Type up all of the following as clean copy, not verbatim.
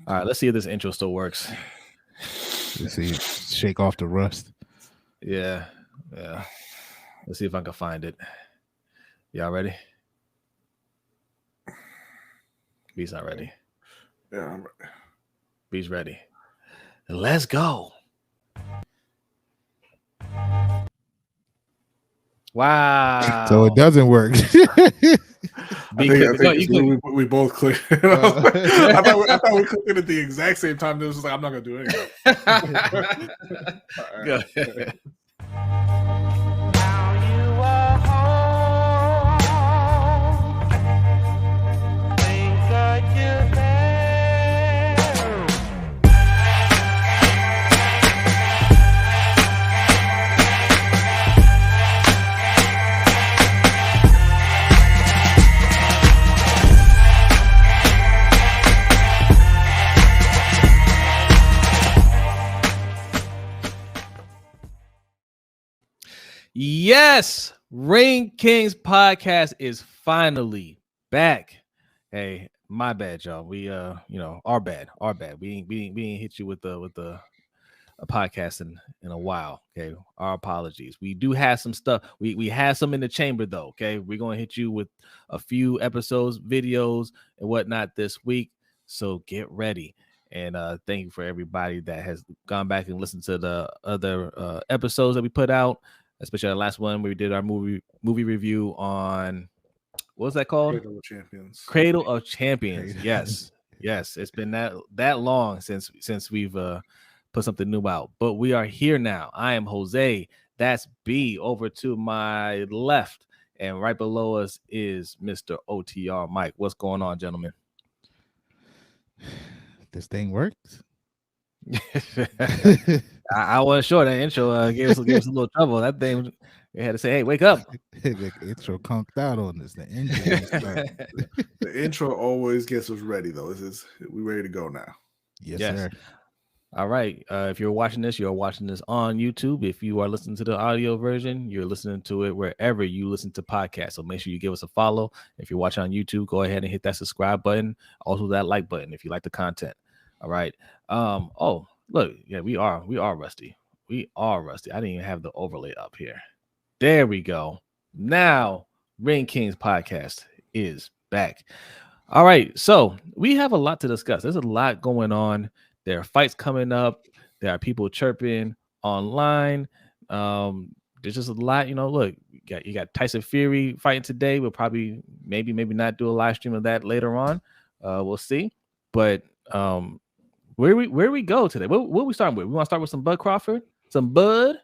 All right, let's see if this intro still works. Let's see, shake off the rust. Yeah. Let's see if I can find it. Y'all ready? B's not ready. Yeah, I'm ready. B's ready. Let's go. Wow. So it doesn't work. I think we both clicked. I thought we clicked it at the exact same time. It was like, I'm not gonna do anything. Go ahead. Yes, Ring Kings podcast is finally back. Hey, my bad, y'all. We our bad. We ain't hit you with a podcast in a while. Okay, our apologies. We do have some stuff. We have some in the chamber though. Okay, we're gonna hit you with a few episodes, videos, and whatnot this week. So get ready. And thank you for everybody that has gone back and listened to the other episodes that we put out, especially the last one where we did our movie review on, what was that called? Cradle of Champions. Cradle of Champions. Yes. It's been that long since we've put something new out, but we are here now. I am Jose. That's B. Over to my left, and right below us is Mr. OTR Mike. What's going on, gentlemen? This thing works. I wasn't sure that intro gave us a little trouble. That thing, we had to say, "Hey, wake up!" The intro conked out on this. The intro always gets us ready, though. We ready to go now? Yes, sir. All right. If you're watching this on YouTube. If you are listening to the audio version, you're listening to it wherever you listen to podcasts. So make sure you give us a follow. If you're watching on YouTube, go ahead and hit that subscribe button. Also that like button if you like the content. All right. Oh, look. Yeah, we are rusty. We are rusty. I didn't even have the overlay up here. There we go. Now, Ring Kings podcast is back. All right. So we have a lot to discuss. There's a lot going on. There are fights coming up. There are people chirping online. There's just a lot, look, you got Tyson Fury fighting today. We'll probably maybe not do a live stream of that later on. We'll see. But where we go today? What we starting with? We want to start with some Bud Crawford? Some Bud?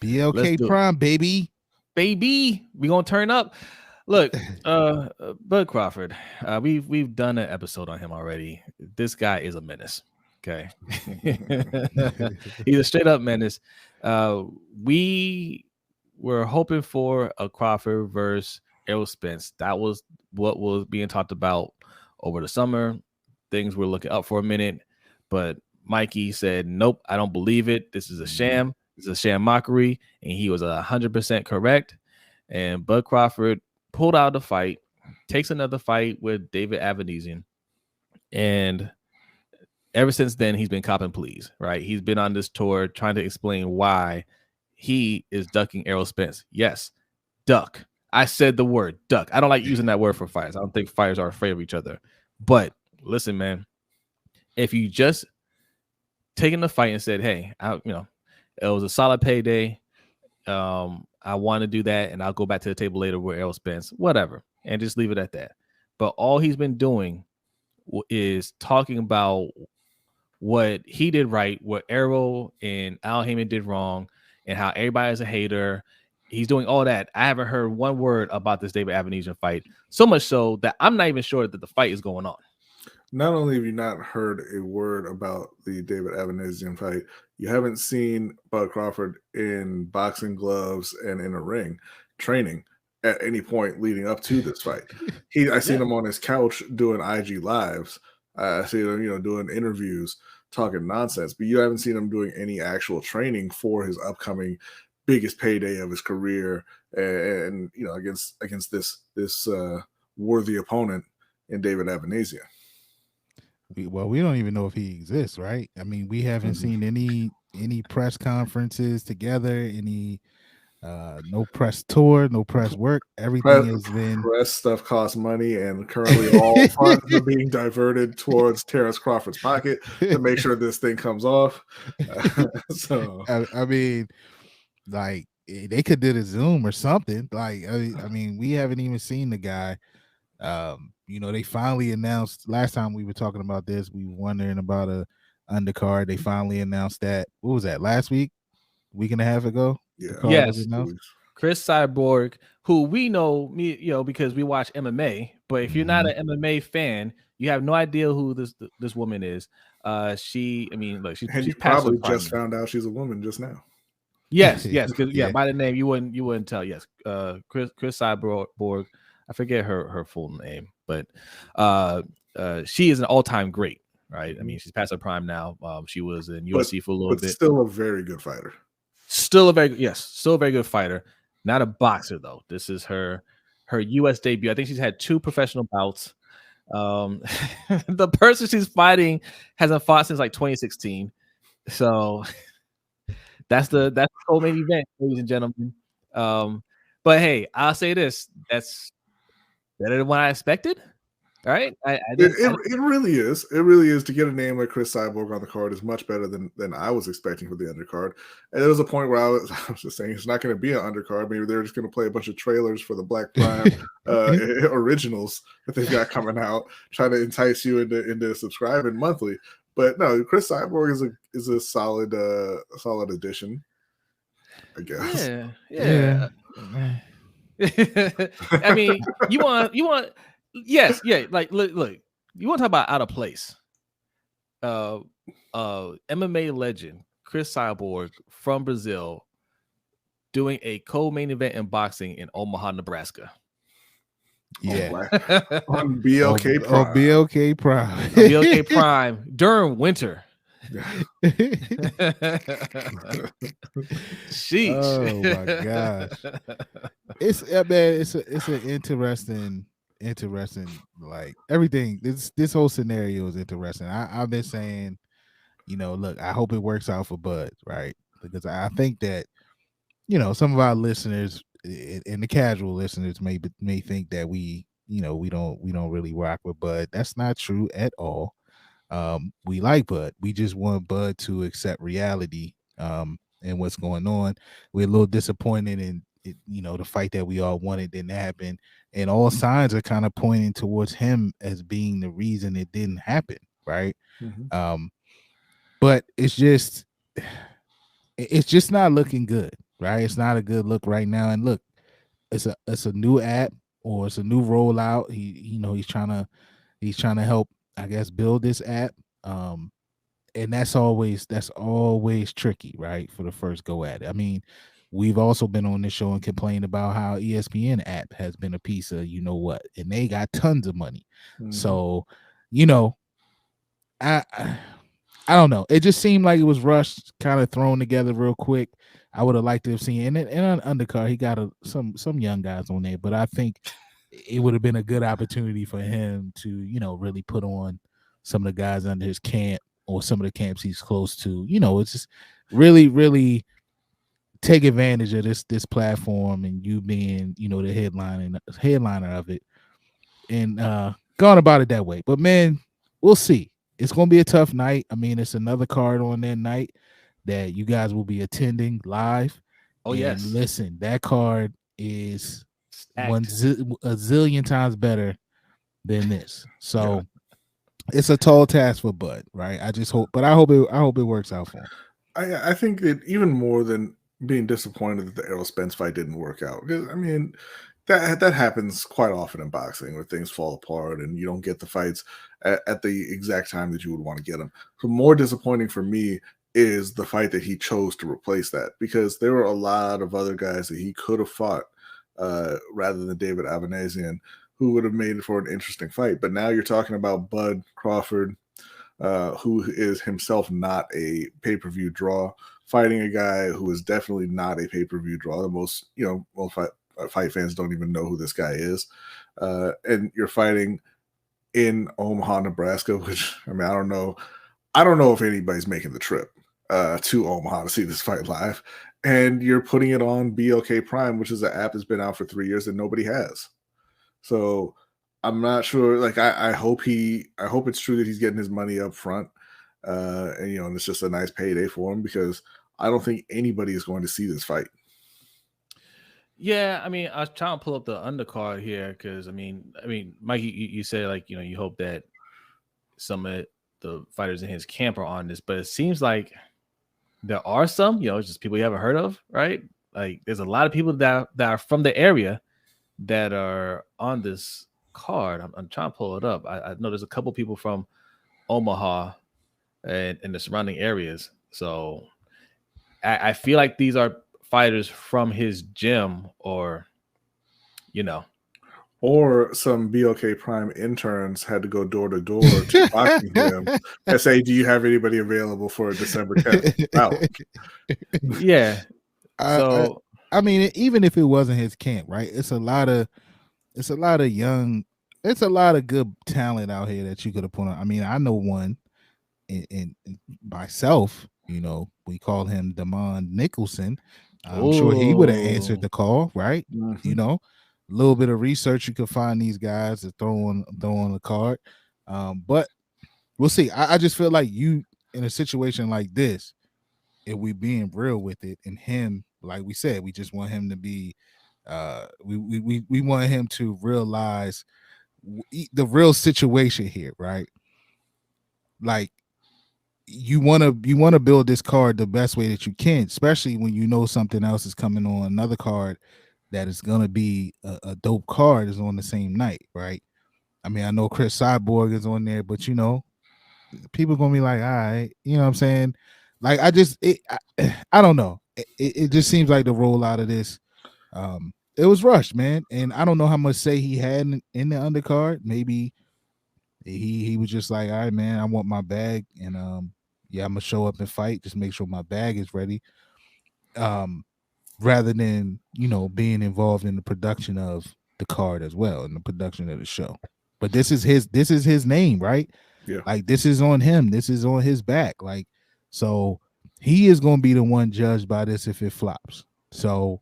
BLK Prime, baby. We gonna turn up. Look, Bud Crawford, we've done an episode on him already. This guy is a menace. Okay. He's a straight up menace. We were hoping for a Crawford versus Errol Spence. That was what was being talked about over the summer. Things were looking up for a minute, but Mikey said, nope, I don't believe it. This is a sham. This is a sham mockery. And he was 100% correct. And Bud Crawford pulled out the fight, takes another fight with David Avanesyan, and ever since then he's been copping pleas, right? He's been on this tour trying to explain why he is ducking Errol Spence. Yes, duck. I said the word duck. I don't like using that word for fighters. I don't think fighters are afraid of each other. But listen, man, if you just taken the fight and said, hey, it was a solid payday. I want to do that, and I'll go back to the table later with Errol Spence, whatever, and just leave it at that. But all he's been doing is talking about what he did right, what Errol and Al Heyman did wrong, and how everybody's a hater. He's doing all that. I haven't heard one word about this David Avanesyan fight, so much so that I'm not even sure that the fight is going on. Not only have you not heard a word about the David Avanesyan fight, you haven't seen Bud Crawford in boxing gloves and in a ring training at any point leading up to this fight. I seen him on his couch doing IG lives. I see him, doing interviews, talking nonsense, but you haven't seen him doing any actual training for his upcoming biggest payday of his career, and against this worthy opponent in David Avanesyan. We don't even know if he exists, right? I mean, we haven't seen any press conferences together, any no press tour, no press work. Everything Press, has been press stuff costs money, and currently all funds are being diverted towards Terrence Crawford's pocket to make sure this thing comes off. So I mean, like they could do a Zoom or something. Like I mean, we haven't even seen the guy. They finally announced last time we were talking about this. We were wondering about a undercard. They finally announced that. What was that? Last week and a half ago. yeah, The card was Yes. announced. Chris Cyborg, who we know, because we watch MMA. But if you're not an MMA fan, you have no idea who this woman is. Look, and she's you past her probably prime just now. found out she's a woman just now. Yes, because Yeah. by the name you wouldn't tell. Yes, Chris Cyborg. I forget her full name, but she is an all-time great. Right? I mean, she's past her prime now. She was in UFC for a little but bit. still a very good fighter. Still a very good fighter. Not a boxer though. This is her US debut. I think she's had 2 professional bouts. The person she's fighting hasn't fought since like 2016. So that's the co-main event, ladies and gentlemen. But hey, I'll say this: that's better than what I expected. All right, I didn't. It really is. It really is. To get a name like Chris Cyborg on the card is much better than I was expecting for the undercard. And there was a point where I was just saying it's not going to be an undercard. Maybe they're just going to play a bunch of trailers for the Black Prime originals that they've got coming out, trying to entice you into subscribing monthly. But no, Chris Cyborg is a solid addition, I guess. Yeah. I mean, you want yes, yeah, like look, you want to talk about out of place. MMA legend Chris Cyborg from Brazil doing a co-main event in boxing in Omaha, Nebraska. Yeah. On BLK Prime. On BLK Prime. BLK Prime during winter. Sheesh. Oh my gosh. It's an interesting like everything. This whole scenario is interesting. I've been saying, look, I hope it works out for Bud, right? Because I think that, some of our listeners and the casual listeners may think that we don't really rock with Bud. That's not true at all. We like Bud. We just want Bud to accept reality and what's going on. We're a little disappointed in it, the fight that we all wanted didn't happen, and all signs are kind of pointing towards him as being the reason it didn't happen, right? But it's just not looking good, right? It's not a good look right now. And look, it's a new app or it's a new rollout. He's trying to help, I guess, build this app. And that's always tricky, right? For the first go at it. I mean, we've also been on this show and complained about how ESPN app has been a piece of and they got tons of money. So, I don't know. It just seemed like it was rushed, kind of thrown together real quick. I would have liked to have seen, and an undercard, he got some young guys on there, but I think it would have been a good opportunity for him to, really put on some of the guys under his camp or some of the camps he's close to. It's just really, really take advantage of this platform and you being, the headliner of it and gone about it that way. But man, we'll see. It's going to be a tough night. I mean, it's another card on that night that you guys will be attending live. Oh, and yes. Listen, that card is a zillion times better than this. So it's a tall task for Bud, right? I hope it works out for him. I think that even more than being disappointed that the Errol Spence fight didn't work out. I mean, that happens quite often in boxing where things fall apart and you don't get the fights at the exact time that you would want to get them. So more disappointing for me is the fight that he chose to replace that, because there were a lot of other guys that he could have fought rather than David Avanesyan, who would have made it for an interesting fight. But now you're talking about Bud Crawford, who is himself not a pay-per-view draw, fighting a guy who is definitely not a pay-per-view draw. The most, fight fans don't even know who this guy is. And you're fighting in Omaha, Nebraska, which I mean, I don't know if anybody's making the trip to Omaha to see this fight live. And you're putting it on BLK Prime, which is an app that's been out for 3 years that nobody has. So I'm not sure. Like I hope it's true that he's getting his money up front. And and it's just a nice payday for him, because I don't think anybody is going to see this fight. Yeah, I mean, I was trying to pull up the undercard here because I mean, Mike, you said like you hope that some of the fighters in his camp are on this, but it seems like there are some, just people you haven't heard of, right? Like there's a lot of people that are from the area that are on this card. I'm trying to pull it up. I know there's a couple people from Omaha and the surrounding areas. So I feel like these are fighters from his gym, or or some BLK Prime interns had to go door to door to boxing gym and say, "Do you have anybody available for December 10th?" Wow. Yeah. So I mean, even if it wasn't his camp, right? It's a lot of good talent out here that you could have put on. I mean, I know one in myself. We call him Damon Nicholson. I'm sure he would have answered the call, right? Mm-hmm. A little bit of research, you could find these guys that throw on the card. But we'll see. I just feel like you in a situation like this, if we being real with it, and him, like we said, we just want him to be we want him to realize the real situation here, right? Like you want to build this card the best way that you can, especially when you know something else is coming on, another card that is going to be a dope card is on the same night, right? I mean, I know Chris Cyborg is on there, but people are going to be like, all right, you know what I'm saying? Like, I don't know. It just seems like the rollout of this, it was rushed, man. And I don't know how much say he had in the undercard. Maybe he was just like, all right, man, I want my bag, and yeah, I'm gonna show up and fight. Just make sure my bag is ready. Rather than being involved in the production of the card as well, and the production of the show. But this is his name, right? Yeah. Like this is on him. This is on his back. Like, so he is going to be the one judged by this if it flops. So,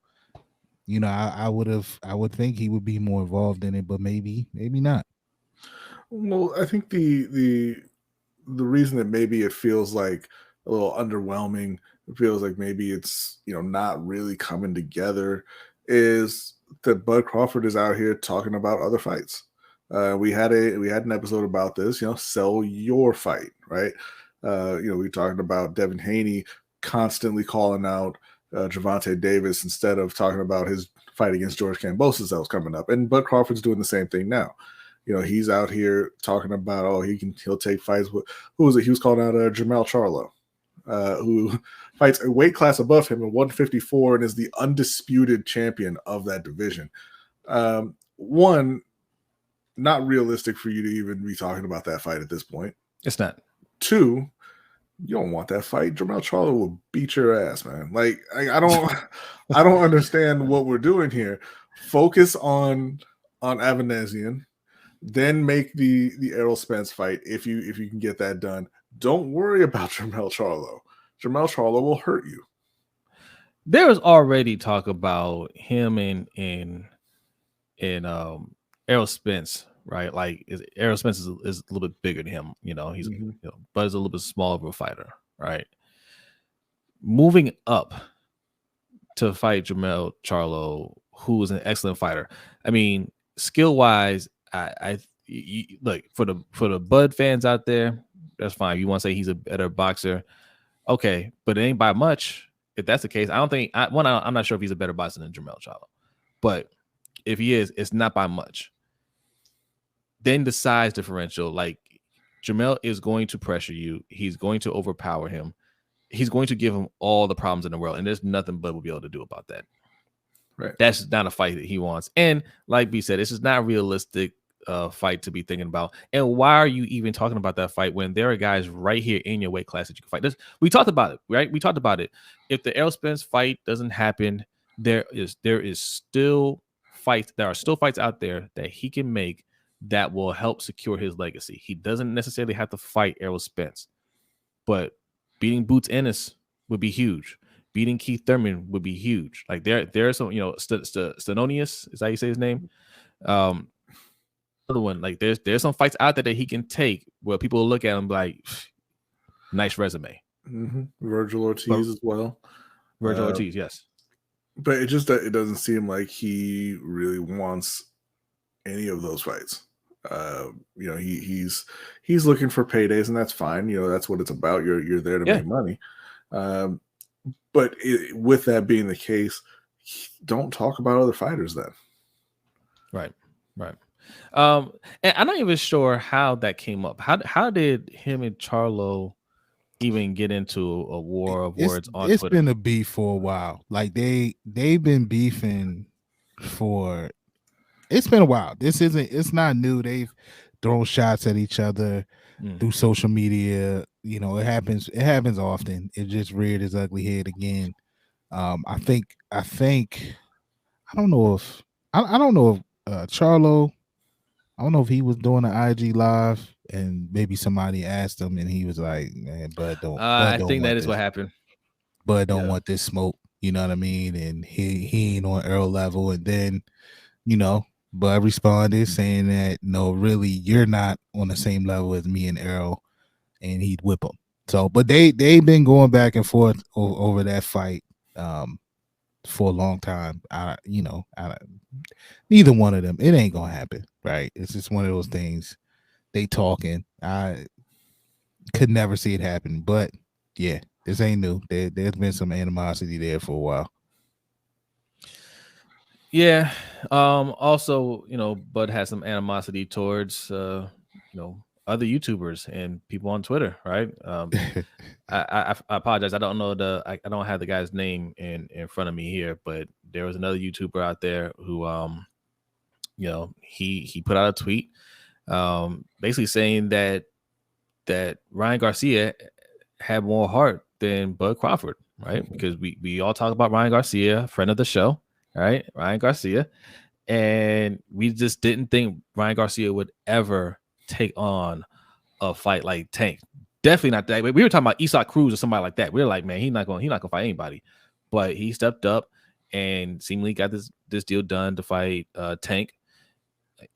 I would think he would be more involved in it, but maybe not. Well, I think the reason that maybe it feels like a little underwhelming, it feels like maybe it's not really coming together, is that Bud Crawford is out here talking about other fights. We had an episode about this, sell your fight, right? We talked about Devin Haney constantly calling out Gervonta Davis instead of talking about his fight against George Kambosos that was coming up, and Bud Crawford's doing the same thing now. He's out here talking about, he'll take fights with, who was it? He was calling out Jamel Charlo, who fights a weight class above him at 154 and is the undisputed champion of that division. One, not realistic for you to even be talking about that fight at this point. It's not. Two, you don't want that fight. Jamel Charlo will beat your ass, man. Like I don't understand what we're doing here. Focus on Avanesyan. Then make the Errol Spence fight if you can get that done. Don't worry about Jamel Charlo. Jamel Charlo will hurt you. There was already talk about him in Errol Spence, right? Like Errol Spence is a little bit bigger than him. He's but is a little bit smaller of a fighter, right? Moving up to fight Jamel Charlo, who is an excellent fighter. I mean, skill wise. Look, for the Bud fans out there, that's fine. You want to say he's a better boxer, okay, but it ain't by much. If that's the case, I don't think I'm not sure if he's a better boxer than Jamel Charlo, but if he is, it's not by much. Then the size differential, like Jamel is going to pressure you. He's going to overpower him. He's going to give him all the problems in the world, and there's nothing Bud will be able to do about that. Right. That's not a fight that he wants. And like B said, this is not a realistic fight to be thinking about. And why are you even talking about that fight when there are guys right here in your weight class that you can fight? We talked about it, right? We talked about it. If the Errol Spence fight doesn't happen, there are still fights out there that he can make that will help secure his legacy. He doesn't necessarily have to fight Errol Spence, but beating Boots Ennis would be huge. Beating Keith Thurman would be huge. Like there's some, Stenonius, is that how you say his name? Another one. Like there's some fights out there that he can take where people will look at him like, nice resume. Virgil Ortiz as well. Virgil Ortiz, yes. But it doesn't seem like he really wants any of those fights. He's looking for paydays, and that's fine. That's what it's about. You're there to make money. But with that being the case, don't talk about other fighters then. Right. And I'm not even sure how that came up. How did him and Charlo even get into a war of words on Twitter? It's been a beef for a while. Like they've been beefing for. It's been a while. It's not new. They've thrown shots at each other through social media. It happens often. It just reared its ugly head again. I don't know if Charlo, I don't know if he was doing an IG live and maybe somebody asked him and he was like, man, Bud don't. I think that is what happened. Bud don't want this smoke. You know what I mean? And he ain't on Earl level. And then, Bud responded saying that, no, really, you're not on the same level as me and Errol, and he'd whip him. So, but they've been going back and forth over that fight for a long time. Neither one of them, it ain't gonna happen, right? It's just one of those things. They talking. I could never see it happen, but yeah, this ain't new. There's been some animosity there for a while. Yeah. Also, Bud has some animosity towards other YouTubers and people on Twitter, right? I apologize. I don't know I don't have the guy's name in front of me here, but there was another YouTuber out there who he put out a tweet basically saying that Ryan Garcia had more heart than Bud Crawford, right? Because we all talk about Ryan Garcia, friend of the show. All right, Ryan Garcia. And we just didn't think Ryan Garcia would ever take on a fight like Tank. Definitely not that. We were talking about Isak Cruz or somebody like that. We were like, man, he's not gonna fight anybody. But he stepped up and seemingly got this deal done to fight Tank.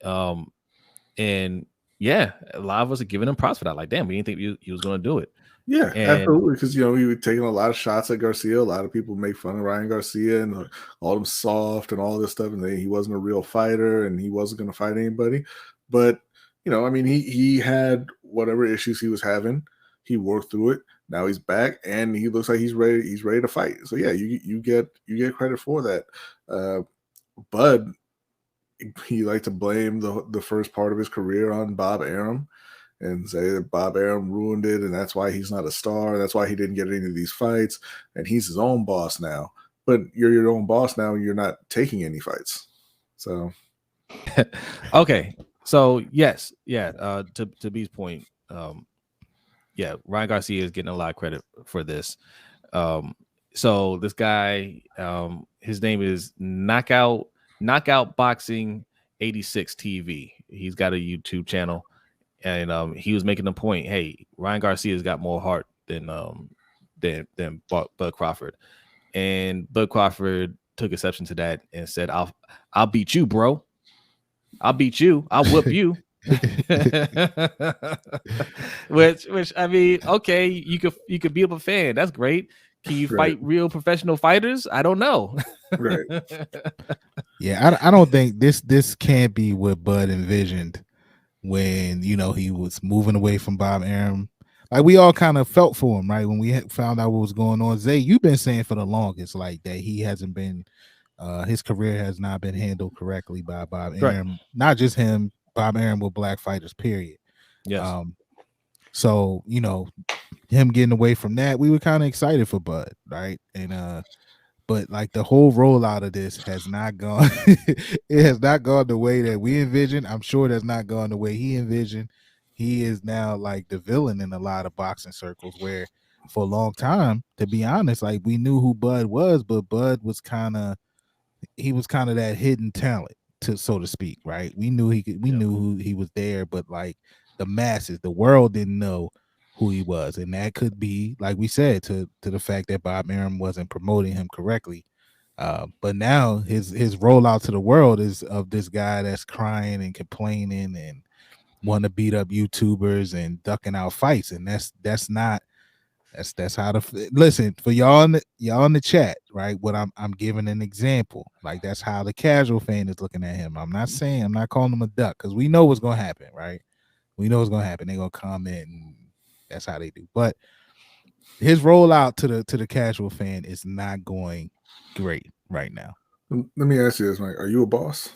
And yeah, a lot of us are giving him props for that. Like, damn, we didn't think he was gonna do it. Yeah, absolutely. Because he was taking a lot of shots at Garcia. A lot of people make fun of Ryan Garcia and all him soft and all this stuff, and he wasn't a real fighter and he wasn't going to fight anybody. But he had whatever issues he was having. He worked through it. Now he's back and he looks like he's ready. He's ready to fight. So yeah, you get credit for that. Bud, he liked to blame the first part of his career on Bob Arum and say that Bob Arum ruined it, and that's why he's not a star. That's why he didn't get any of these fights, and he's his own boss now. But you're your own boss now, and you're not taking any fights. So, okay. So yes, yeah. To B's point, yeah, Ryan Garcia is getting a lot of credit for this. So this guy, his name is Knockout Boxing 86 TV. He's got a YouTube channel. And he was making the point, hey, Ryan Garcia's got more heart than Bud Crawford. And Bud Crawford took exception to that and said, I'll beat you, bro. I'll beat you. I'll whoop you. which I mean, okay, you could beat up a fan. That's great. Can you fight real professional fighters? I don't know. Right. Yeah, I don't think this can't be what Bud envisioned when he was moving away from Bob Arum. Like, we all kind of felt for him, right? When we found out what was going on. Zay, you've been saying for the longest, like, that he hasn't been his career has not been handled correctly by Bob Arum. Not just him, Bob Arum with black fighters, period. Yes. So him getting away from that, we were kind of excited for Bud, right? And but like the whole rollout of this has not gone. It has not gone the way that we envisioned. I'm sure that's not gone the way he envisioned. He is now like the villain in a lot of boxing circles, where for a long time, to be honest, like, we knew who Bud was, but Bud was kind of that hidden talent. to so to speak, right? We knew we knew who he was there, but like the masses, the world didn't know who he was, and that could be, like we said, to the fact that Bob Arum wasn't promoting him correctly. But now his rollout to the world is of this guy that's crying and complaining and want to beat up YouTubers and ducking out fights, and that's not that's how to listen for y'all in the chat, right? What I'm giving an example, like that's how the casual fan is looking at him. I'm not calling him a duck because we know what's gonna happen, right? We know what's gonna happen. They're gonna comment, and that's how they do. But his rollout to the casual fan is not going great right now. Let me ask you this, Mike. Are you a boss?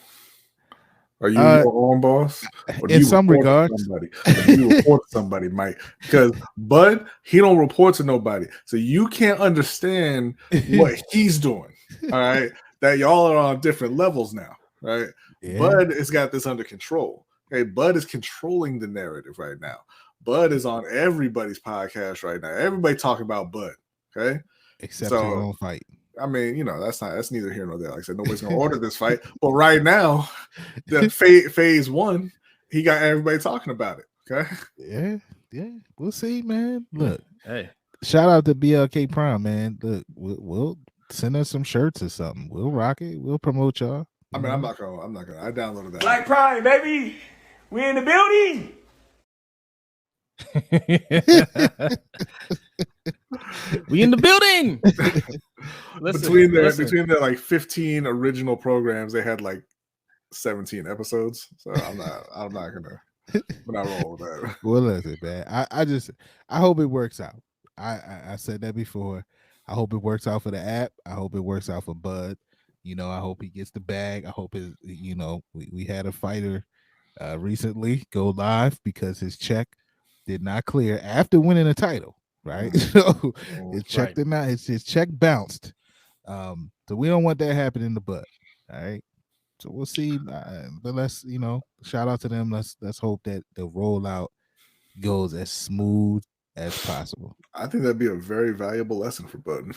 Are you your own boss? Or do in you some report regards, to somebody? Or do you report to somebody, Mike? Because Bud, he don't report to nobody. So you can't understand what he's doing. All right. That y'all are on different levels now. Right. Yeah. Bud has got this under control. Okay. Bud is controlling the narrative right now. Bud is on everybody's podcast right now. Everybody talking about Bud. Okay. Except his own fight. I mean, you know, that's neither here nor there. Like I said, nobody's gonna order this fight. But right now, the phase one, he got everybody talking about it. Okay. Yeah. We'll see, man. Look, hey, shout out to BLK Prime, man. Look, we'll send us some shirts or something. We'll rock it. We'll promote y'all. I mean, I'm not gonna. I downloaded that. Black Prime, baby. We in the building. We in the building. Between their like 15 original programs, they had like 17 episodes. So I'm not gonna roll with that. Well, listen, man. I hope it works out. I said that before. I hope it works out for the app. I hope it works out for Bud. You know, I hope he gets the bag. I hope his, you know, we had a fighter recently go live because his check did not clear after winning a title, right? So his check did not, his check bounced. So we don't want that happening to Bud. All right. So we'll see. But let's, you know, shout out to them. Let's hope that the rollout goes as smooth as possible. I think that'd be a very valuable lesson for Bud.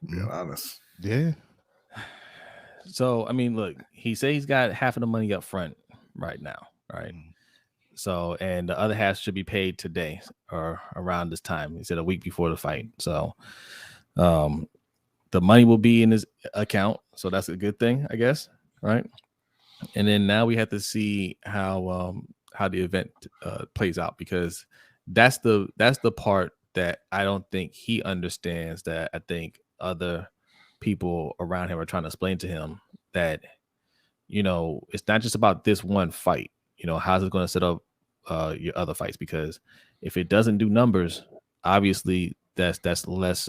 Being honest. Yeah. So I mean, look, he said he's got half of the money up front right now, right? So, and the other half should be paid today or around this time. He said a week before the fight. So, the money will be in his account. So that's a good thing, I guess, right? And then now we have to see how the event plays out, because that's the part that I don't think he understands, that I think other people around him are trying to explain to him, that, you know, it's not just about this one fight. You know, how's it going to set up your other fights? Because if it doesn't do numbers, obviously that's less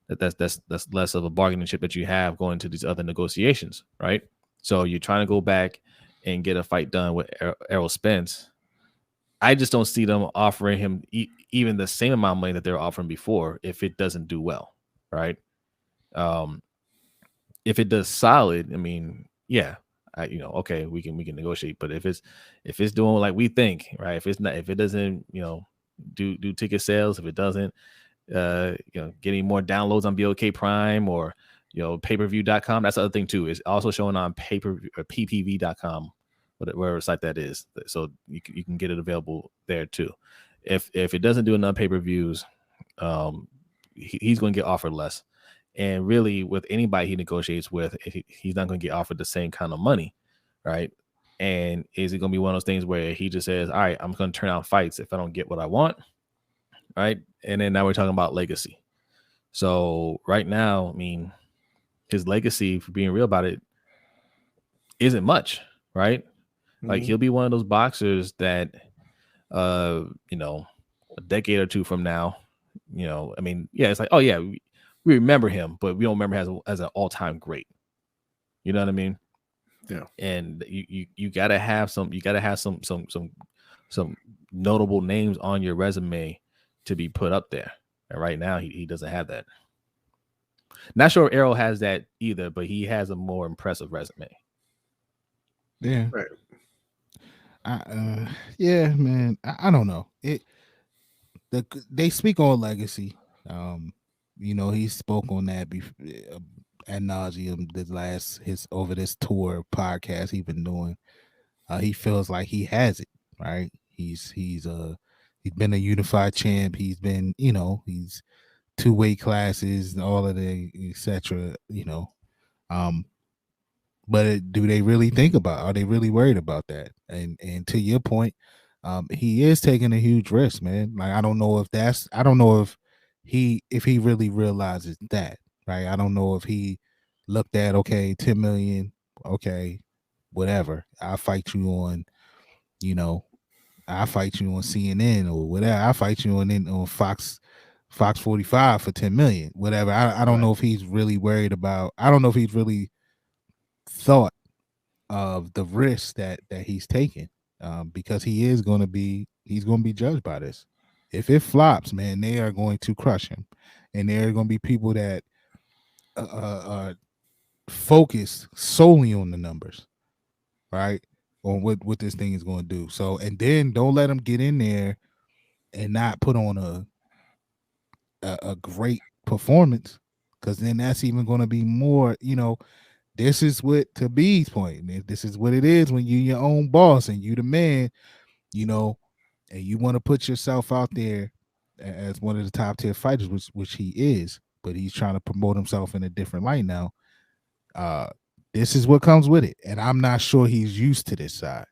that's less of a bargaining chip that you have going to these other negotiations, right? So you're trying to go back and get a fight done with Errol Spence. I just don't see them offering him even the same amount of money that they were offering before if it doesn't do well, right? If it does solid, I mean, yeah, you know, okay, we can negotiate. But if it's doing like we think, right? If it doesn't, you know, do ticket sales, if it doesn't, you know, getting more downloads on BLK Prime or, you know, pay-per-view.com, that's the other thing too. It's also showing on ppv.com, whatever site that is. So you can get it available there too. If it doesn't do enough pay-per-views, he's going to get offered less. And really, with anybody he negotiates with, he's not going to get offered the same kind of money, right? And is it going to be one of those things where he just says, all right, I'm going to turn out fights if I don't get what I want, right? And then now we're talking about legacy. So right now, I mean, his legacy, for being real about it, isn't much, right? Like, he'll be one of those boxers that, you know, a decade or two from now, you know, I mean, yeah, it's like, oh yeah, we remember him, but we don't remember as an all-time great. You know what I mean? Yeah. And you gotta have some notable names on your resume to be put up there. And right now he doesn't have that. Not sure if Errol has that either, but he has a more impressive resume. Yeah. Right. Yeah, man. I don't know. They speak on legacy. You know, he spoke on that ad nauseum over this tour podcast he's been doing. He feels like he has it, right? He's been a unified champ. He's been, he's 2 weight classes and all of the etc. But do they really think about? Are they really worried about that? And to your point, he is taking a huge risk, man. Like I don't know if he really realizes that, right? I don't know if he looked at, okay, 10 million, okay, whatever. I'll fight you on, I fight you on CNN or whatever. I fight you on Fox 45 for 10 million, whatever. I don't know if he's really worried about. I don't know if he's really thought of the risk that he's taking, because he's going to be judged by this. If it flops, man, they are going to crush him, and there are going to be people that focus solely on the numbers, right? On what this thing is going to do. So, and then don't let him get in there and not put on a great performance, because then that's even going to be more, this is what, to B's point, this is what it is when you're your own boss and you the man, and you want to put yourself out there as one of the top tier fighters, which he is, but he's trying to promote himself in a different light now. This is what comes with it, and I'm not sure he's used to this side,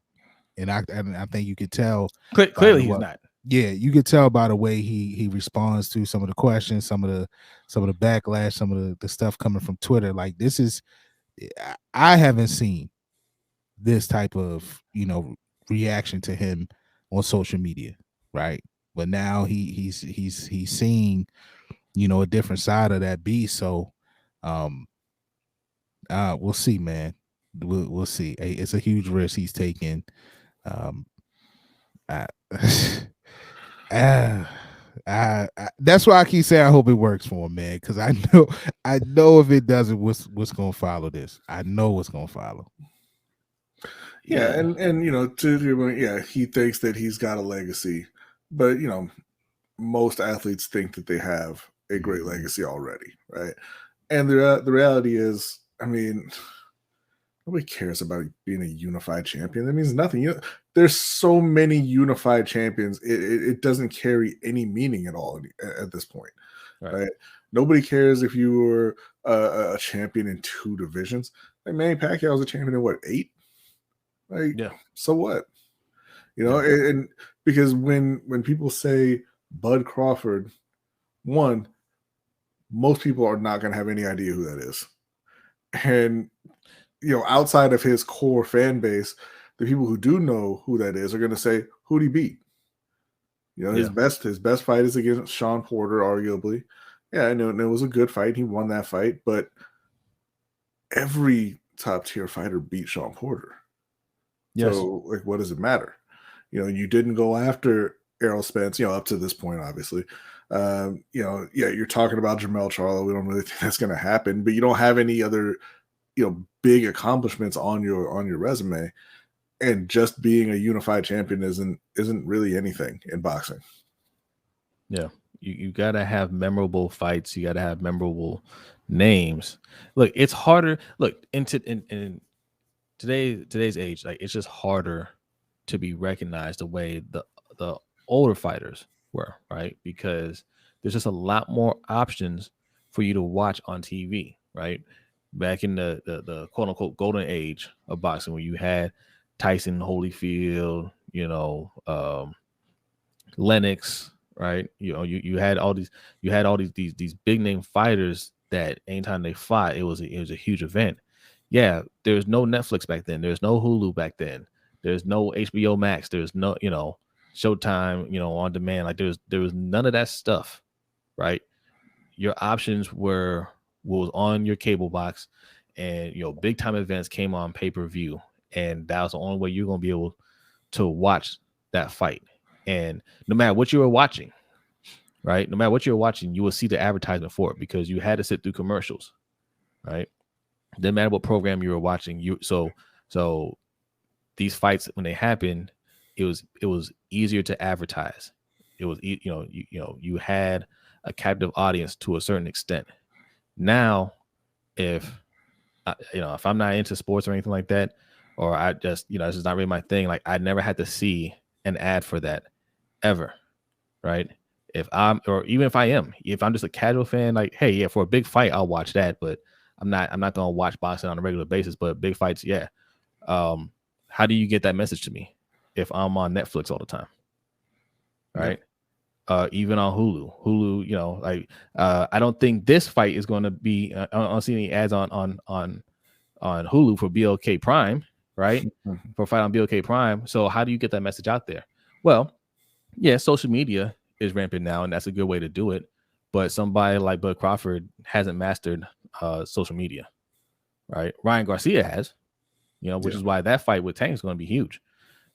and I think you could tell clearly he's not. Yeah, you could tell by the way he responds to some of the questions, some of the backlash, some of the stuff coming from Twitter. Like, this is, I haven't seen this type of reaction to him on social media, right? But now he's seeing a different side of that beast. So we'll see, man. We'll see. It's a huge risk he's taking. That's why I keep saying I hope it works for him, man, because I know if it doesn't, what's gonna follow this. I know what's gonna follow. Yeah, and to your point, yeah, he thinks that he's got a legacy, but most athletes think that they have a great legacy already, right? And the reality is, I mean, nobody cares about being a unified champion. That means nothing. There's so many unified champions. It doesn't carry any meaning at all at this point, right? Nobody cares if you were a champion in 2 divisions. Like Manny Pacquiao was a champion in what, 8? Like, yeah. So what? And because when people say Bud Crawford, one, most people are not going to have any idea who that is, and outside of his core fan base, the people who do know who that is are going to say, who'd he beat? His best fight is against Sean Porter, arguably. Yeah, I know, and it was a good fight. He won that fight, but every top tier fighter beat Sean Porter. Yes. So, like, what does it matter? You didn't go after Errol Spence, up to this point, obviously. You're talking about Jermell Charlo. We don't really think that's going to happen, but you don't have any other big accomplishments on your resume, and just being a unified champion isn't really anything in boxing. Yeah, you gotta have memorable fights. You gotta have memorable names. Look, it's harder. Look, in today's age, like, it's just harder to be recognized the way the older fighters were, right? Because there's just a lot more options for you to watch on TV, right? Back in the quote unquote golden age of boxing, when you had Tyson Holyfield, Lennox, right? You had all these big name fighters that anytime they fought, it was a huge event. Yeah, there's no Netflix back then. There's no Hulu back then. There's no HBO Max. There's no Showtime, on demand. Like, there was none of that stuff, right? Your options were what was on your cable box, and big time events came on pay-per-view, and that was the only way you're gonna be able to watch that fight. And no matter what you were watching, right? No matter what you were watching, you will see the advertisement for it, because you had to sit through commercials, right? Didn't matter what program you were watching. So these fights, when they happened, it was easier to advertise. It was you had a captive audience to a certain extent. Now if if I'm not into sports or anything like that, or I just it's just not really my thing. Like I never had to see an ad for that ever, right? If I'm or even if I'm just a casual fan, like hey, yeah, for a big fight, I'll watch that, but I'm not gonna watch boxing on a regular basis. But big fights, yeah. How do you get that message to me if I'm on Netflix all the time, right? Even on Hulu, I don't think this fight is going to be. I don't see any ads on Hulu for BLK Prime, right? For a fight on BLK Prime. So how do you get that message out there? Well, yeah, social media is rampant now, and that's a good way to do it. But somebody like Bud Crawford hasn't mastered social media, right? Ryan Garcia has, which is why that fight with Tank is going to be huge.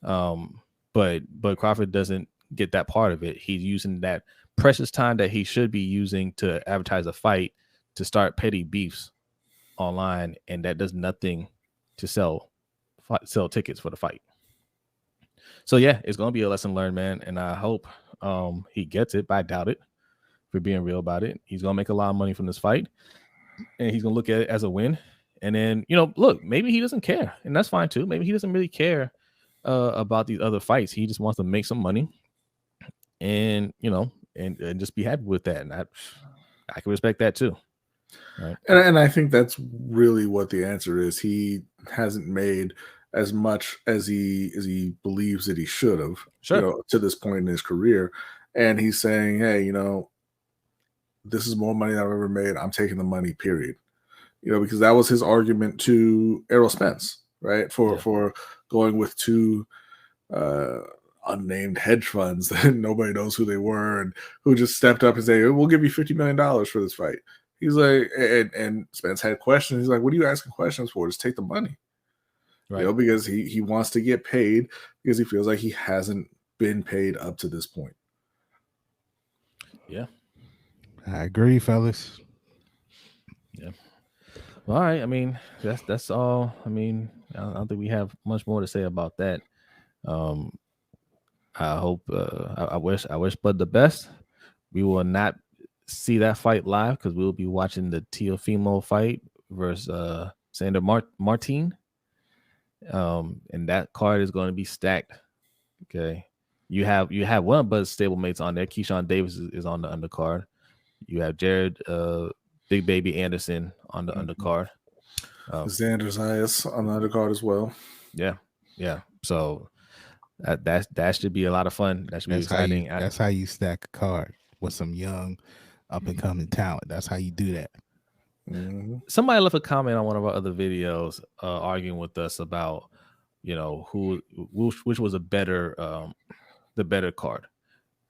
But Crawford doesn't get that part of it. He's using that precious time that he should be using to advertise a fight to start petty beefs online, and that does nothing to sell tickets for the fight. So yeah, it's gonna be a lesson learned, man, and I hope he gets it, but I doubt it. For being real about it, he's gonna make a lot of money from this fight, and he's gonna look at it as a win. And then look, maybe he doesn't care, and that's fine too. Maybe he doesn't really care about these other fights. He just wants to make some money, and and just be happy with that. And I can respect that too. Right. And I think that's really what the answer is. He hasn't made as much as he believes that he should have, to this point in his career. And he's saying, hey, this is more money than I've ever made. I'm taking the money, period. Because that was his argument to Errol Spence, right? For going with two unnamed hedge funds that nobody knows who they were, and who just stepped up and said, we'll give you $50 million for this fight. He's like, and Spence had questions. He's like, what are you asking questions for? Just take the money. Right. Because he wants to get paid, because he feels like he hasn't been paid up to this point. Yeah. I agree, fellas. Yeah. All right. I mean, that's all. I mean, I don't think we have much more to say about that. I hope I wish Bud the best. We will not see that fight live because we'll be watching the Teofimo fight versus Sander Martin. And that card is going to be stacked. Okay. You have one of Bud's stablemates on there. Keyshawn Davis is on the undercard. You have Jared Big Baby Anderson on the undercard. Xander Zayas on the undercard as well. Yeah. So that should be a lot of fun. That should be exciting. That's how you stack a card with some young up and coming talent. That's how you do that. Mm-hmm. Somebody left a comment on one of our other videos arguing with us about which was a better the better card,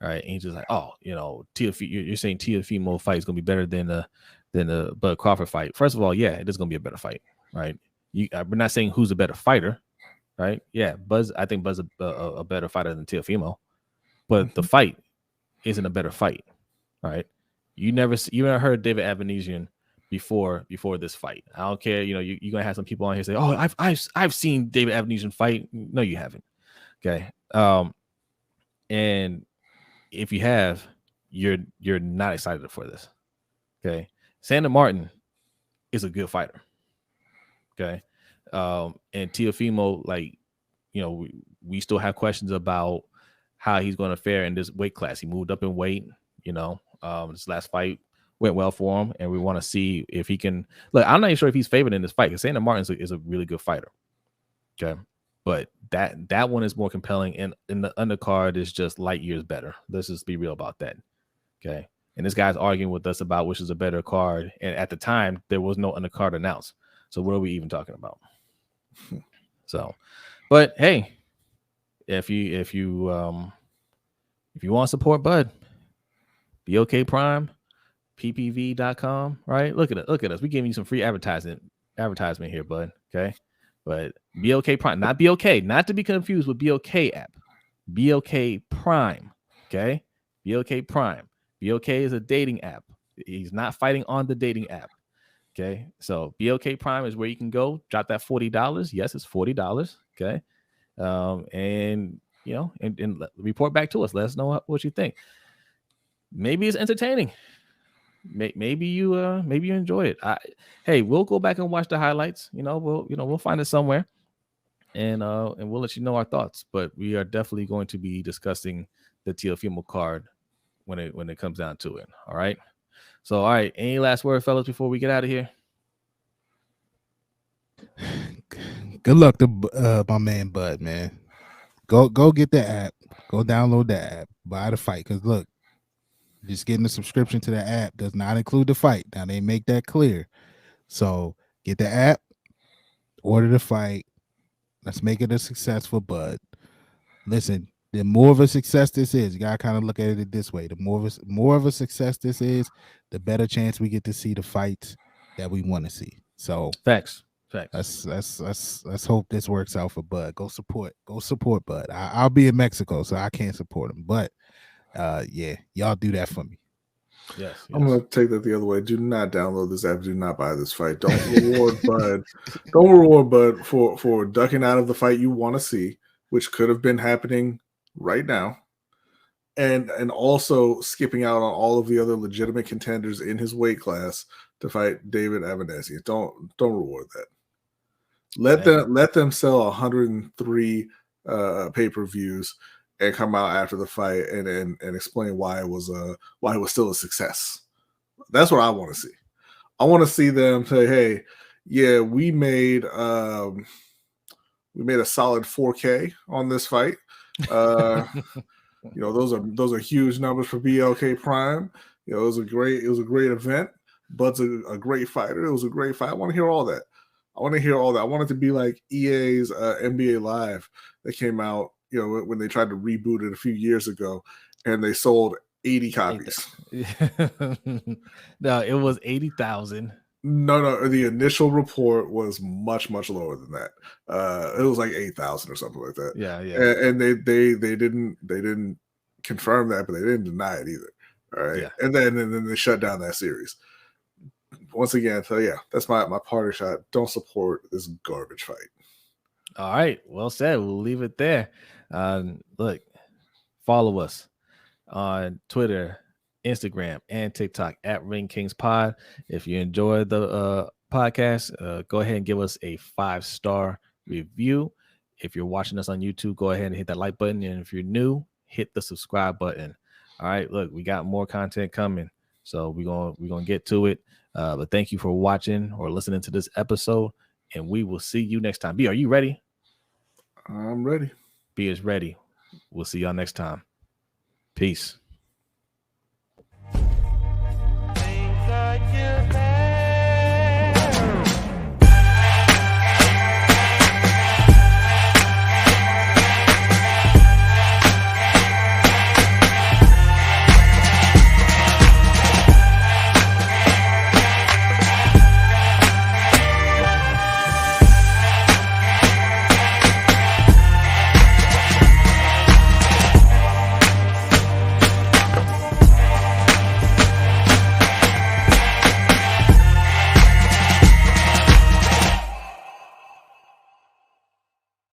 right? And he's just like, you're saying Teofimo fight is gonna be better than the Bud Crawford fight. First of all, yeah, it is gonna be a better fight, right? We're not saying who's a better fighter, right? Yeah, I think Bud's a better fighter than Teofimo, but the fight isn't a better fight, right? You never heard David Avanesyan before this fight. I don't care. You're gonna have some people on here say, "Oh, I've seen David Avanesyan fight." No, you haven't. Okay. And if you have, you're not excited for this. Okay. Sander Martin is a good fighter. Okay. And Teofimo, we still have questions about how he's going to fare in this weight class. He moved up in weight. This last fight went well for him, and we want to see if he can. Look, I'm not even sure if he's favored in this fight because Sander Martin is a really good fighter. Okay, but that one is more compelling, and in the undercard is just light years better. Let's just be real about that. Okay, and this guy's arguing with us about which is a better card, and at the time there was no undercard announced. So what are we even talking about? So, but hey, if you want to support Bud, BLK Prime, ppv.com, right? Look at us. We're giving you some free advertisement here, Bud. Okay. But BLK Prime, not BLK, not to be confused with BLK app. BLK Prime. Okay. BLK Prime. BLK is a dating app. He's not fighting on the dating app. Okay. So BLK Prime is where you can go, drop that $40. Yes, it's $40. Okay. And report back to us. Let us know what you think. Maybe it's entertaining. maybe you enjoy it. Hey, we'll go back and watch the highlights. We'll find it somewhere, and we'll let you know our thoughts. But we are definitely going to be discussing the Teofimo card when it comes down to it. All right. So, all right. Any last word, fellas, before we get out of here? Good luck to my man Bud, man. Go get the app. Go download the app. Buy the fight. Because look, just getting a subscription to the app does not include the fight. Now they make that clear. So get the app, order the fight. Let's make it a success for Bud. Listen, the more of a success this is, you gotta kind of look at it this way. The more of a success this is, the better chance we get to see the fights that we want to see. So facts. Let's hope this works out for Bud. Go support Bud. I'll be in Mexico, so I can't support him. But yeah, y'all do that for me. Yes. I'm gonna take that the other way. Do not download this app. Do not buy this fight. Don't reward Bud. Don't reward Bud for ducking out of the fight you want to see, which could have been happening right now, and also skipping out on all of the other legitimate contenders in his weight class to fight David Avanesyan. Don't reward that. Let them sell 103 pay-per-views and come out after the fight and explain why it was still a success. That's what I want to see. I want to see them say, "Hey, yeah, we made a solid 4K on this fight." Those are huge numbers for BLK Prime. It was a great event. Bud's a great fighter. It was a great fight. I want to hear all that. I want it to be like EA's NBA Live that came out, when they tried to reboot it a few years ago, and they sold 80 copies. No, it was 80,000. No, the initial report was much, much lower than that. It was like 8,000 or something like that. Yeah. And they didn't confirm that, but they didn't deny it either. All right. Yeah. And then they shut down that series. Once again, so yeah, that's my party shot. Don't support this garbage fight. All right. Well said. We'll leave it there. Look, follow us on Twitter, Instagram, and TikTok at Ring Kings Pod. If you enjoyed the podcast, go ahead and give us a 5-star review. If you're watching us on YouTube, go ahead and hit that like button. And if you're new, hit the subscribe button. All right. Look, we got more content coming, so we're gonna get to it. But thank you for watching or listening to this episode, and we will see you next time. B, are you ready? I'm ready. B is ready. We'll see y'all next time. Peace. Things like you